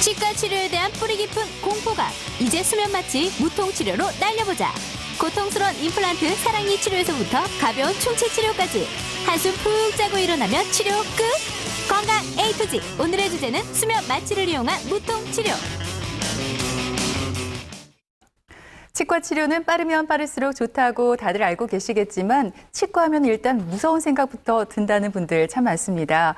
치과 치료에 대한 뿌리 깊은 공포감, 이제 수면 마취 무통 치료로 날려보자. 고통스러운 임플란트 사랑니 치료에서부터 가벼운 충치 치료까지 한숨 푹 자고 일어나면 치료 끝. 건강 A to Z. 오늘의 주제는 수면 마취를 이용한 무통 치료. 치과 치료는 빠르면 빠를수록 좋다고 다들 알고 계시겠지만 치과하면 일단 무서운 생각부터 든다는 분들 참 많습니다.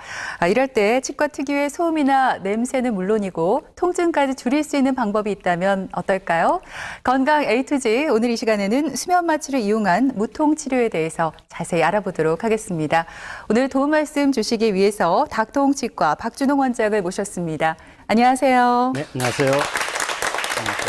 이럴 때 치과 특유의 소음이나 냄새는 물론이고 통증까지 줄일 수 있는 방법이 있다면 어떨까요? 건강 A to Z, 오늘 이 시간에는 수면 마취를 이용한 무통 치료에 대해서 자세히 알아보도록 하겠습니다. 오늘 도움 말씀 주시기 위해서 닥통치과 박준홍 원장을 모셨습니다. 안녕하세요. 네, 안녕하세요.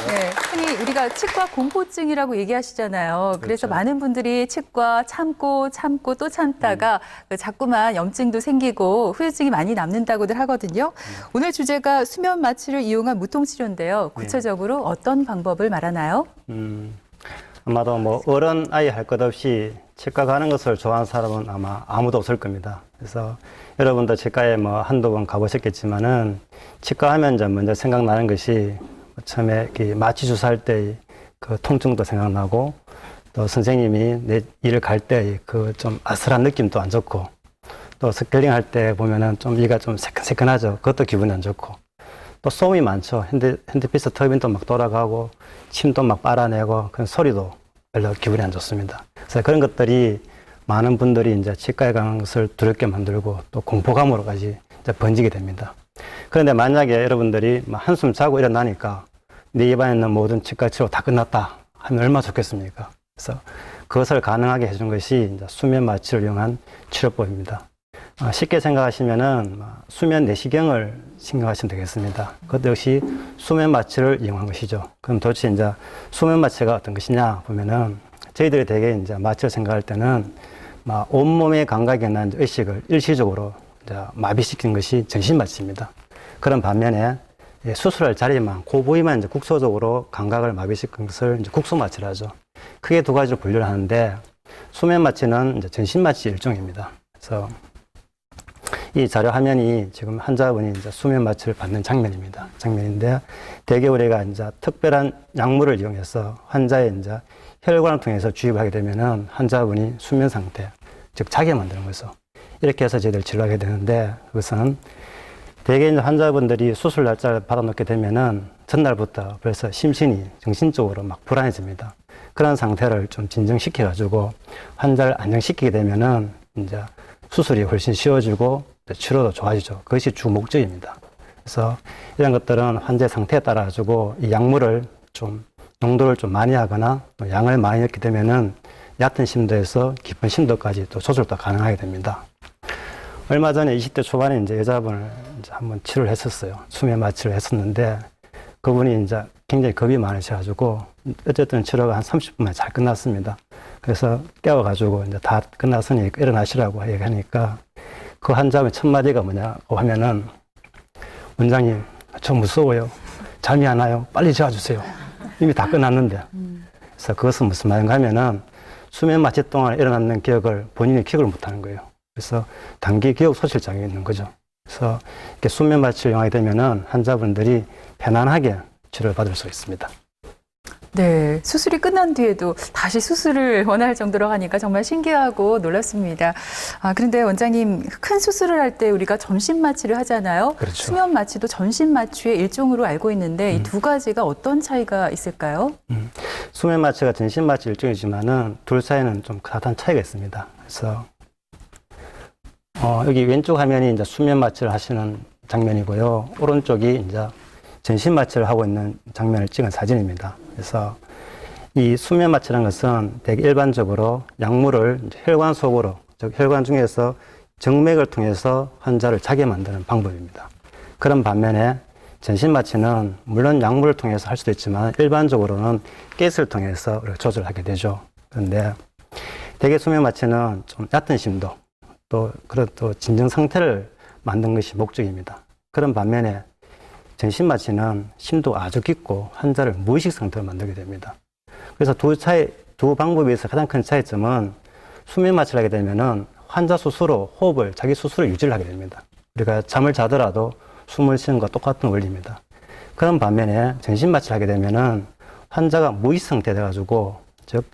네, 흔히 우리가 치과 공포증이라고 얘기하시잖아요. 그래서 그렇죠. 많은 분들이 치과 참고 또 참다가 자꾸만 염증도 생기고 후유증이 많이 남는다고들 하거든요. 오늘 주제가 수면 마취를 이용한 무통치료인데요. 구체적으로 어떤 방법을 말하나요? 아마도 뭐 어른 아이 할 것 없이 치과 가는 것을 좋아하는 사람은 아마 아무도 없을 겁니다. 그래서 여러분도 치과에 뭐 한두 번 가보셨겠지만은 치과 하면 이제 먼저 생각나는 것이 처음에 마취 주사할 때의 그 통증도 생각나고 또 선생님이 내 일을 갈 때의 그 좀 아슬한 느낌도 안 좋고 또 스케일링 할 때 보면은 좀 이가 좀 새끈새끈하죠. 그것도 기분이 안 좋고 또 소음이 많죠. 핸드피스 터빈도 막 돌아가고 침도 막 빨아내고 그런 소리도 별로 기분이 안 좋습니다. 그래서 그런 것들이 많은 분들이 이제 치과에 가는 것을 두렵게 만들고 또 공포감으로까지 이제 번지게 됩니다. 그런데 만약에 여러분들이 한숨 자고 일어나니까 내 입안에 있는 모든 치과 치료 다 끝났다 하면 얼마나 좋겠습니까? 그래서 그것을 가능하게 해준 것이 이제 수면 마취를 이용한 치료법입니다. 쉽게 생각하시면은 수면 내시경을 신경하시면 되겠습니다. 그것도 역시 수면 마취를 이용한 것이죠. 그럼 도대체 이제 수면 마취가 어떤 것이냐 보면은 저희들이 대개 이제 마취를 생각할 때는 온몸의 감각에 난 의식을 일시적으로 이제 마비시키는 것이 전신 마취입니다. 그런 반면에 수술할 자리만, 그 부위만 이제 국소적으로 감각을 마비시키는 것을 이제 국소 마취를 하죠. 크게 두 가지로 분류를 하는데 수면 마취는 이제 전신 마취 일종입니다. 그래서 이 자료 화면이 지금 환자분이 이제 수면 마취를 받는 장면입니다. 장면인데 대개 우리가 이제 특별한 약물을 이용해서 환자의 이제 혈관을 통해서 주입을 하게 되면은 환자분이 수면 상태, 즉 자게 만드는 거죠. 이렇게 해서 저희들 진료하게 되는데 그것은 대개 이제 환자분들이 수술 날짜를 받아놓게 되면은 전날부터 벌써 심신이 정신적으로 막 불안해집니다. 그런 상태를 좀 진정시켜가지고 환자를 안정시키게 되면은 이제 수술이 훨씬 쉬워지고 치료도 좋아지죠. 그것이 주 목적입니다. 그래서 이런 것들은 환자의 상태에 따라 가지고 이 약물을 좀 농도를 좀 많이 하거나 또 양을 많이 넣게 되면은 얕은 심도에서 깊은 심도까지 또 조절도 가능하게 됩니다. 얼마 전에 20대 초반에 이제 여자분을 이제 한번 치료를 했었어요. 수면 마취를 했었는데 그분이 이제 굉장히 겁이 많으셔가지고 어쨌든 치료가 한 30분 만에 잘 끝났습니다. 그래서 깨워가지고 이제 다 끝났으니 일어나시라고 얘기하니까 그 환자의 첫 마디가 뭐냐고 하면은 원장님, 저 무서워요. 잠이 안 와요. 빨리 재워주세요. 이미 다 끝났는데. 그래서 그것은 무슨 말인가 하면은 수면 마취 동안 일어났는 기억을 본인이 기억을 못하는 거예요. 그래서 단기 기억 소실장애 있는 거죠. 그래서 이렇게 수면 마취를 이용하게 되면은 환자분들이 편안하게 치료를 받을 수 있습니다. 네, 수술이 끝난 뒤에도 다시 수술을 원할 정도로 하니까 정말 신기하고 놀랐습니다. 그런데 원장님, 큰 수술을 할 때 우리가 전신 마취를 하잖아요. 그렇죠. 수면 마취도 전신 마취의 일종으로 알고 있는데 이 두 가지가 어떤 차이가 있을까요? 수면 마취가 전신 마취 일종이지만은 둘 사이는 좀 크다란 차이가 있습니다. 그래서 여기 왼쪽 화면이 이제 수면 마취를 하시는 장면이고요. 오른쪽이 이제 전신 마취를 하고 있는 장면을 찍은 사진입니다. 그래서 이 수면 마취라는 것은 되게 일반적으로 약물을 혈관 속으로, 즉 혈관 중에서 정맥을 통해서 환자를 자게 만드는 방법입니다. 그런 반면에 전신 마취는 물론 약물을 통해서 할 수도 있지만 일반적으로는 가스를 통해서 조절하게 되죠. 그런데 대개 수면 마취는 좀 얕은 심도, 또 진정 상태를 만든 것이 목적입니다. 그런 반면에 전신 마취는 심도가 아주 깊고 환자를 무의식 상태로 만들게 됩니다. 그래서 두 방법에서 가장 큰 차이점은 수면 마취를 하게 되면은 환자 스스로 자기 스스로 유지를 하게 됩니다. 우리가 잠을 자더라도 숨을 쉬는 것과 똑같은 원리입니다. 그런 반면에 전신 마취를 하게 되면은 환자가 무의식 상태 돼가지고, 즉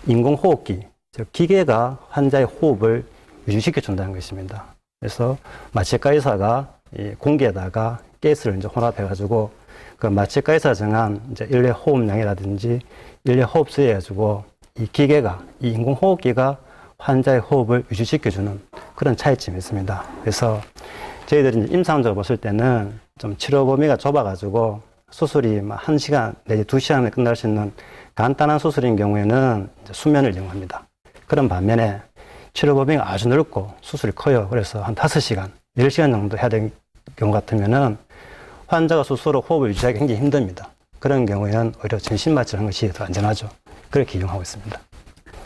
인공호흡기, 즉 기계가 환자의 호흡을 유지시켜 준다는 것입니다. 그래서 마취과 의사가 이 공기에다가 가스를 이제 혼합해가지고 그 마취과 의사가 정한 이제 일회 호흡량이라든지 일회 호흡수에 가지고 이 기계가, 이 인공호흡기가 환자의 호흡을 유지시켜주는 그런 차이점이 있습니다. 그래서 저희들이 이제 임상적으로 봤을 때는 좀 치료 범위가 좁아가지고 수술이 1시간 내지 2시간에 끝날 수 있는 간단한 수술인 경우에는 이제 수면을 이용합니다. 그런 반면에 치료 범위가 아주 넓고 수술이 커요. 그래서 한 5시간, 10시간 정도 해야 되는 경우 같으면은 환자가 스스로 호흡을 유지하기 굉장히 힘듭니다. 그런 경우에는 오히려 전신 마취를 하는 것이 더 안전하죠. 그렇게 이용하고 있습니다.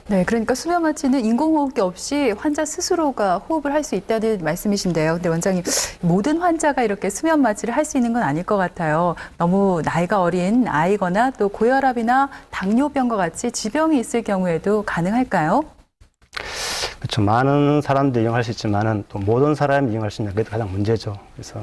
네, 그러니까 수면 마취는 인공호흡기 없이 환자 스스로가 호흡을 할 수 있다는 말씀이신데요. 근데 원장님, 모든 환자가 이렇게 수면 마취를 할 수 있는 건 아닐 것 같아요. 너무 나이가 어린 아이거나 또 고혈압이나 당뇨병과 같이 지병이 있을 경우에도 가능할까요? 그렇죠. 많은 사람들이 이용할 수 있지만은 또 모든 사람이 이용할 수 있는 게 가장 문제죠. 그래서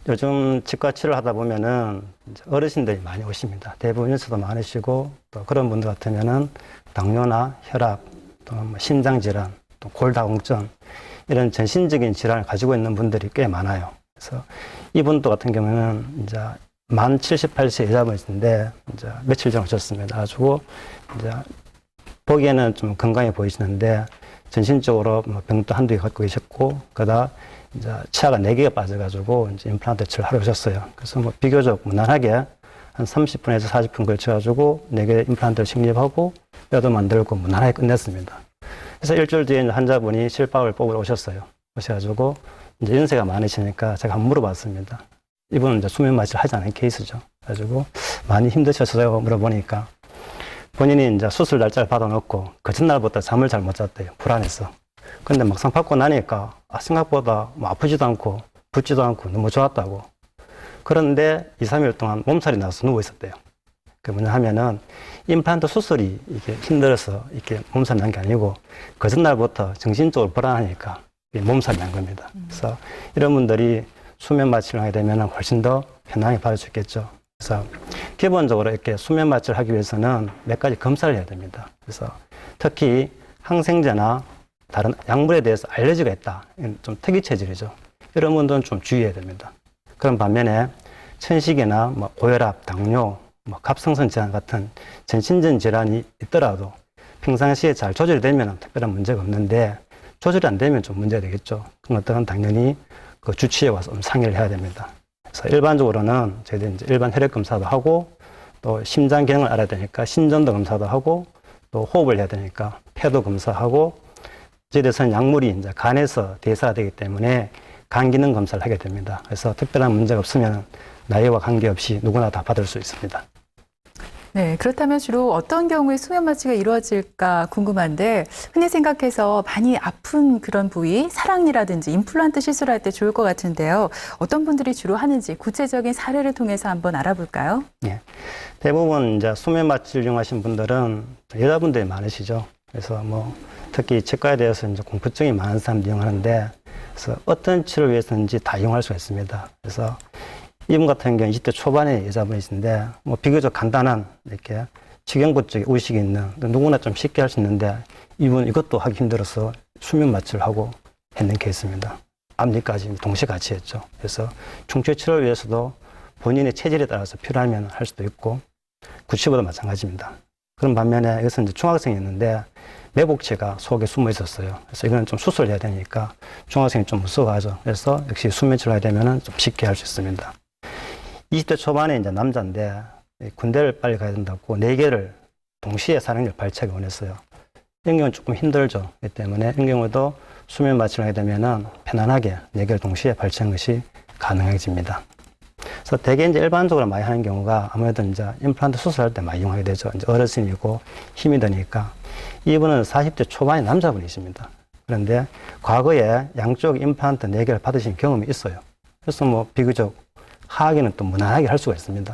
요즘 치과 치료를 하다 보면은 이제 어르신들이 많이 오십니다. 대부분 연세도 많으시고 또 그런 분들 같으면은 당뇨나 혈압, 또 뭐 심장질환, 또 골다공증 이런 전신적인 질환을 가지고 있는 분들이 꽤 많아요. 그래서 이분도 같은 경우는 이제 만 78세 여자분이신데 이제 며칠 전에 오셨습니다. 가지고 이제 보기에는 좀 건강해 보이시는데 전신적으로 뭐 병도 한두 개 갖고 계셨고 그러다 이제 치아가 4개가 빠져가지고 이제 임플란트 치료를 하러 오셨어요. 그래서 뭐 비교적 무난하게 한 30분에서 40분 걸쳐가지고 4개 임플란트를 식립하고 뼈도 만들고 무난하게 끝냈습니다. 그래서 일주일 뒤에 이제 환자분이 실밥을 뽑으러 오셨어요. 오셔가지고 이제 연세가 많으시니까 제가 한번 물어봤습니다. 이분은 이제 수면 마취를 하지 않은 케이스죠. 그래가지고 많이 힘드셨어요 물어보니까 본인이 이제 수술 날짜를 받아놓고 그 전날부터 잠을 잘 못 잤대요. 불안해서. 근데 막상 받고 나니까 생각보다 뭐 아프지도 않고 붓지도 않고 너무 좋았다고. 그런데 2, 3일 동안 몸살이 나서 누워 있었대요. 그게 뭐냐 하면은 임플란트 수술이 이게 힘들어서 이렇게 몸살이 난 게 아니고 그 전날부터 정신적으로 불안하니까 몸살이 난 겁니다. 그래서 이런 분들이 수면 마취를 하게 되면 훨씬 더 편하게 받을 수 있겠죠. 그래서 기본적으로 이렇게 수면 마취를 하기 위해서는 몇 가지 검사를 해야 됩니다. 그래서 특히 항생제나 다른 약물에 대해서 알레르기가 있다. 좀 특이 체질이죠. 이런 분들은 좀 주의해야 됩니다. 그런 반면에 천식이나 뭐 고혈압, 당뇨, 뭐 갑상선 질환 같은 전신적인 질환이 있더라도 평상시에 잘 조절이 되면 특별한 문제가 없는데 조절이 안 되면 좀 문제가 되겠죠. 그런 것들은 당연히 그 주치의에 와서 상의를 해야 됩니다. 그래서 일반적으로는 저희들이 이제 일반 혈액 검사도 하고 또 심장 기능을 알아야 되니까 심전도 검사도 하고 또 호흡을 해야 되니까 폐도 검사하고 저희들은 약물이 이제 간에서 대사가 되기 때문에 간 기능 검사를 하게 됩니다. 그래서 특별한 문제가 없으면 나이와 관계없이 누구나 다 받을 수 있습니다. 네, 그렇다면 주로 어떤 경우에 수면 마취가 이루어질까 궁금한데 흔히 생각해서 많이 아픈 그런 부위, 사랑니라든지 임플란트 시술할 때 좋을 것 같은데요. 어떤 분들이 주로 하는지 구체적인 사례를 통해서 한번 알아볼까요? 예. 대부분 이제 수면 마취를 이용하신 분들은 여자분들이 많으시죠. 그래서 뭐 특히 치과에 대해서 이제 공포증이 많은 사람들이 이용하는데 그래서 어떤 치료를 위해서인지 다 이용할 수가 있습니다. 그래서 이분 같은 경우는 20대 초반의 여자분이신데 뭐 비교적 간단한 이렇게 치경부 쪽에 의식이 있는 누구나 좀 쉽게 할 수 있는데 이분 이것도 하기 힘들어서 수면 마취를 하고 했는 케이스입니다. 앞니까지 동시에 같이 했죠. 그래서 중추 치료를 위해서도 본인의 체질에 따라서 필요하면 할 수도 있고 구취보다 마찬가지입니다. 그런 반면에 이것은 이제 중학생이었는데 매복체가 속에 숨어 있었어요. 그래서 이거는 좀 수술을 해야 되니까 중학생이 좀 무서워하죠. 그래서 역시 수면 치료를 하게 되면 좀 쉽게 할 수 있습니다. 20대 초반에 이제 남자인데 군대를 빨리 가야 된다고 4개를 동시에 사랑니를 발치하기 원했어요. 이런 경우는 조금 힘들죠. 그렇기 때문에 이런 경우도 수면 마취를 하게 되면 편안하게 4개를 동시에 발치하는 것이 가능해집니다. 그래서 대개 이제 일반적으로 많이 하는 경우가 아무래도 이제 임플란트 수술할 때 많이 이용하게 되죠. 이제 어르신이고 힘이 드니까. 이분은 40대 초반의 남자분이십니다. 그런데 과거에 양쪽 임플란트 4개를 받으신 경험이 있어요. 그래서 뭐 비교적 하기는 또 무난하게 할 수가 있습니다.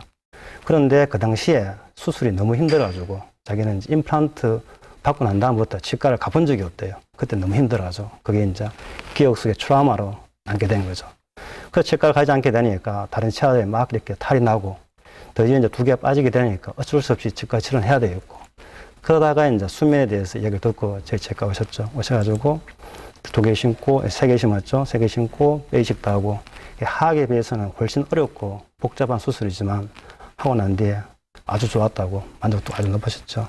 그런데 그 당시에 수술이 너무 힘들어가지고 자기는 이제 임플란트 받고 난 다음부터 치과를 가본 적이 없대요. 그때 너무 힘들어가지고 그게 이제 기억 속의 트라우마로 남게 된 거죠. 그 치과를 가지 않게 되니까 다른 치아에 막 이렇게 탈이 나고 더 이제 두 개가 빠지게 되니까 어쩔 수 없이 치과 치료를 해야 되겠고 그러다가 이제 수면에 대해서 얘기를 듣고 저희 치과 오셨죠. 오셔가지고 2개 심고 3개 심었죠. 3개 심고 베이직도 하고 하악에 비해서는 훨씬 어렵고 복잡한 수술이지만 하고 난 뒤에 아주 좋았다고 만족도가 아주 높으셨죠.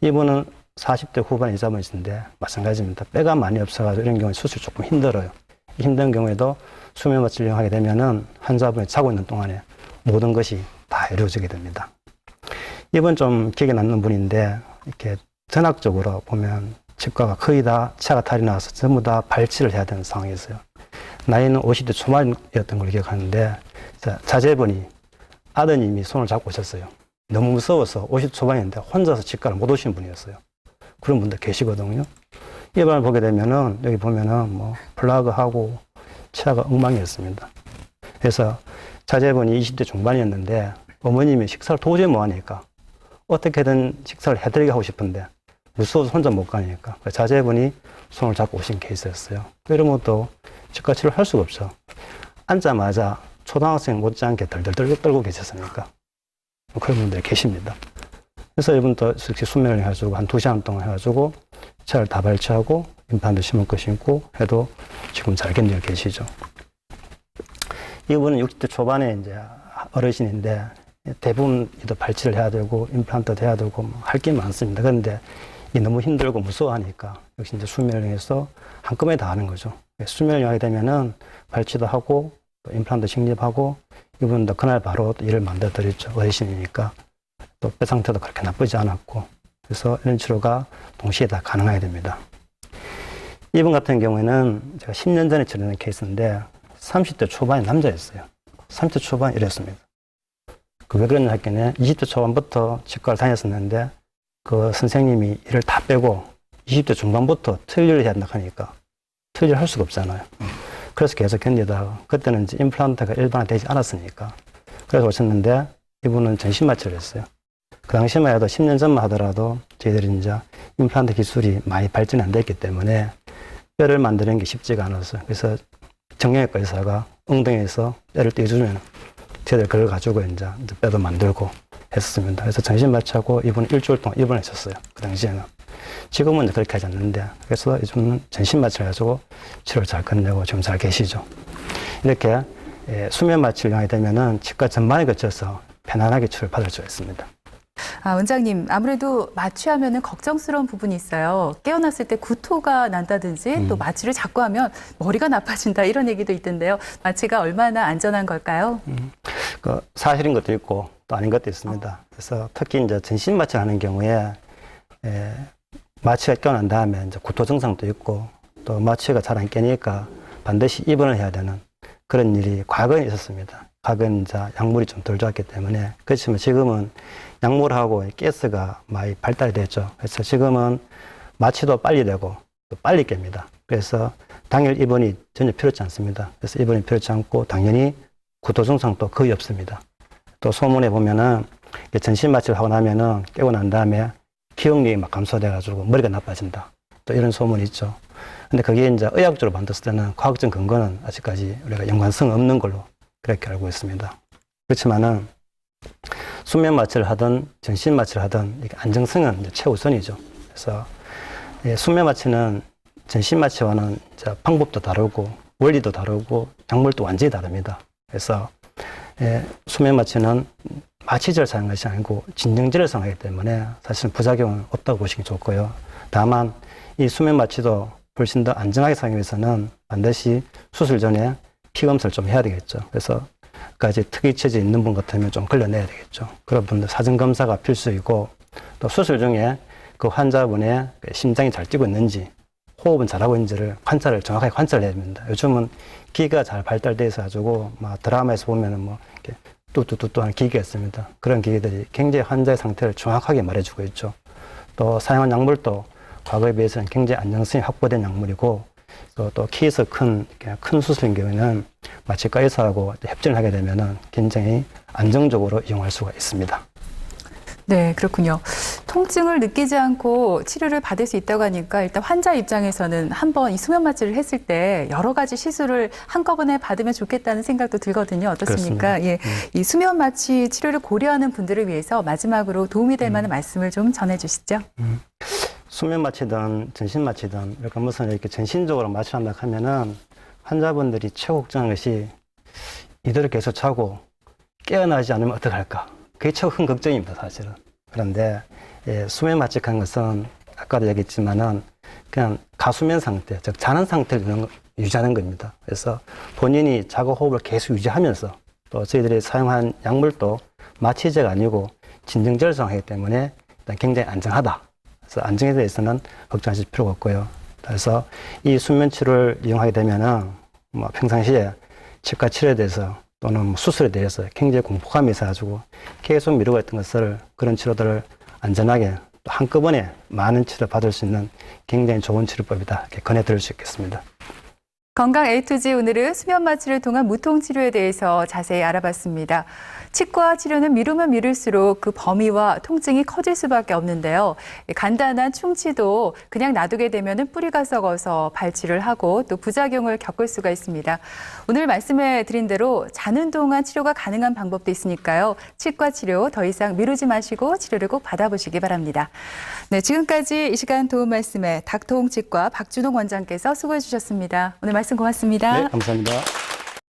이분은 40대 후반 여자분이신데 마찬가지입니다. 뼈가 많이 없어가지고 이런 경우에 수술이 조금 힘들어요. 힘든 경우에도 수면마취 진료하게 되면은 환자분이 자고 있는 동안에 모든 것이 다 이루어지게 됩니다. 이분 좀 기억에 남는 분인데 이렇게 전학적으로 보면 치과가 거의 다 치아가 탈이 나와서 전부 다 발치를 해야 되는 상황이었어요. 나이는 50대 초반이었던 걸 기억하는데 자제분이 아드님이 손을 잡고 오셨어요. 너무 무서워서 50 초반인데 혼자서 치과를 못 오신 분이었어요. 그런 분들 계시거든요. 이번을 보게 되면은 여기 보면은 뭐 플라그하고 치아가 엉망이었습니다. 그래서 자제분이 20대 중반이었는데 어머님이 식사를 도저히 못 하니까 어떻게든 식사를 해드리게 하고 싶은데 무서워서 혼자 못 가니까 자제분이 손을 잡고 오신 케이스였어요. 이런 것도 치과 치료를 할 수가 없죠. 앉자마자 초등학생 못지않게 덜덜덜 떨고 계셨으니까 그런 분들이 계십니다. 그래서 이분도 이렇게 수면을 해가지고 한 2시간 동안 해가지고 치아를 다 발치하고 임플란트 심을 거 심고 해도 지금 잘 견디고 계시죠. 이분은 60대 초반에 이제 어르신인데 대부분 발치를 해야 되고 임플란트도 해야 되고 할 게 많습니다. 그런데 너무 힘들고 무서워하니까 역시 이제 수면을 위해서 한꺼번에 다 하는 거죠. 수면을 하게 되면은 발치도 하고 또 임플란트 식립하고 이분도 그날 바로 일을 만들어 드렸죠. 어르신이니까 또 뼈 상태도 그렇게 나쁘지 않았고 그래서 이런 치료가 동시에 다 가능하게 됩니다. 이분 같은 경우에는 제가 10년 전에 치료한 케이스인데 30대 초반의 남자였어요. 30대 초반 이랬습니다. 왜 그랬냐 했더니 20대 초반부터 치과를 다녔었는데 그 선생님이 일을 다 빼고 20대 중반부터 틀니를 해야 된다 하니까 틀니를 할 수가 없잖아요. 그래서 계속 견디다가 그때는 이제 임플란트가 일반화되지 않았으니까 그래서 오셨는데 이분은 전신마취를 했어요. 그 당시만 해도 10년 전만 하더라도 저희들이 이제 임플란트 기술이 많이 발전이 안 됐기 때문에 뼈를 만드는 게 쉽지가 않았어요. 그래서 정형외과 의사가 엉덩이에서 뼈를 떼주면 저희들 그걸 가지고 이제 뼈도 만들고 했었습니다. 그래서 전신마취하고 이분은 일주일 동안 입원하셨어요. 그 당시에는. 지금은 이제 그렇게 하지 않는데 그래서 요즘 전신마취를 해가지고 치료를 잘 끝내고 지금 잘 계시죠. 이렇게 수면 마취를 하게 되면은 치과 전반에 거쳐서 편안하게 치료를 받을 수가 있습니다. 원장님, 아무래도 마취하면은 걱정스러운 부분이 있어요. 깨어났을 때 구토가 난다든지 또 마취를 자꾸 하면 머리가 나빠진다 이런 얘기도 있던데요. 마취가 얼마나 안전한 걸까요? 그 사실인 것도 있고 또 아닌 것도 있습니다. 그래서 특히 이제 전신 마취를 하는 경우에 마취가 깨어난 다음에 이제 구토 증상도 있고 또 마취가 잘 안 깨니까 반드시 입원을 해야 되는 그런 일이 과거에 있었습니다. 과거에는 이제 약물이 좀 덜 좋았기 때문에 그렇지만 지금은 약물하고 가스가 많이 발달이 됐죠. 그래서 지금은 마취도 빨리 되고 또 빨리 깹니다. 그래서 당일 입원이 전혀 필요치 않습니다. 그래서 입원이 필요치 않고 당연히 구토 증상도 거의 없습니다. 또 소문에 보면은 전신 마취를 하고 나면은 깨고 난 다음에 기억력이 막 감소돼가지고 머리가 나빠진다. 또 이런 소문이 있죠. 근데 그게 이제 의학적으로 만들었을 때는 과학적 근거는 아직까지 우리가 연관성 없는 걸로 그렇게 알고 있습니다. 그렇지만은 수면 마취를 하든 전신 마취를 하든 안정성은 이제 최우선이죠. 그래서 수면 마취는 전신 마취와는 이제 방법도 다르고 원리도 다르고 약물도 완전히 다릅니다. 그래서 수면 마취는 마취제를 사용하는 것이 아니고 진정제를 사용하기 때문에 사실은 부작용은 없다고 보시기 좋고요. 다만 이 수면 마취도 훨씬 더 안정하게 사용하기 위해서는 반드시 수술 전에 피검사를 좀 해야 되겠죠. 그래서 까지 특이체제 있는 분 같으면 좀 걸러내야 되겠죠. 그런 분들 사전 검사가 필수이고 또 수술 중에 그 환자분의 심장이 잘 뛰고 있는지 호흡은 잘하고 있는지를 정확하게 관찰해야 됩니다. 요즘은 기계가 잘 발달돼 있어 가지고 막 드라마에서 보면은 뭐 이렇게 뚜뚜뚜뚜 하는 기계가 있습니다. 그런 기계들이 굉장히 환자의 상태를 정확하게 말해주고 있죠. 또 사용한 약물도 과거에 비해서는 굉장히 안정성이 확보된 약물이고 또 키에서 큰 수술인 경우에는 마취과 의사하고 협진을 하게 되면은 굉장히 안정적으로 이용할 수가 있습니다. 네, 그렇군요. 통증을 느끼지 않고 치료를 받을 수 있다고 하니까 일단 환자 입장에서는 한번 이 수면 마취를 했을 때 여러 가지 시술을 한꺼번에 받으면 좋겠다는 생각도 들거든요. 어떻습니까? 그렇습니다. 예, 이 수면 마취 치료를 고려하는 분들을 위해서 마지막으로 도움이 될 만한 말씀을 좀 전해주시죠. 수면 마취든 전신 마취든 이렇게 무슨 이렇게 전신적으로 마취한다 하면은 환자분들이 최고 걱정하는 것이 이대로 계속 자고 깨어나지 않으면 어떡할까? 그게 최고 큰 걱정입니다, 사실은. 그런데 수면 마취한 것은 아까도 얘기했지만은 그냥 가수면 상태, 즉 자는 상태를 유지하는 겁니다. 그래서 본인이 자고 호흡을 계속 유지하면서 또 저희들이 사용한 약물도 마취제가 아니고 진정제를 사용하기 때문에 일단 굉장히 안정하다. 그래서 안정에 대해서는 걱정하실 필요가 없고요. 그래서 이 수면 치료를 이용하게 되면은 뭐 평상시에 치과 치료에 대해서 또는 뭐 수술에 대해서 굉장히 공포감이 있어가지고 계속 미루고 있던 것을 그런 치료들을 안전하게 또 한꺼번에 많은 치료 받을 수 있는 굉장히 좋은 치료법이다. 이렇게 권해드릴 수 있겠습니다. 건강 A to Z 오늘은 수면 마취를 통한 무통 치료에 대해서 자세히 알아봤습니다. 치과 치료는 미루면 미룰수록 그 범위와 통증이 커질 수밖에 없는데요. 간단한 충치도 그냥 놔두게 되면 뿌리가 썩어서 발치를 하고 또 부작용을 겪을 수가 있습니다. 오늘 말씀해 드린 대로 자는 동안 치료가 가능한 방법도 있으니까요. 치과 치료 더 이상 미루지 마시고 치료를 꼭 받아보시기 바랍니다. 네, 지금까지 이 시간 도움 말씀에 닥터홍 치과 박준홍 원장께서 수고해 주셨습니다. 오늘 말씀 고맙습니다. 네, 감사합니다.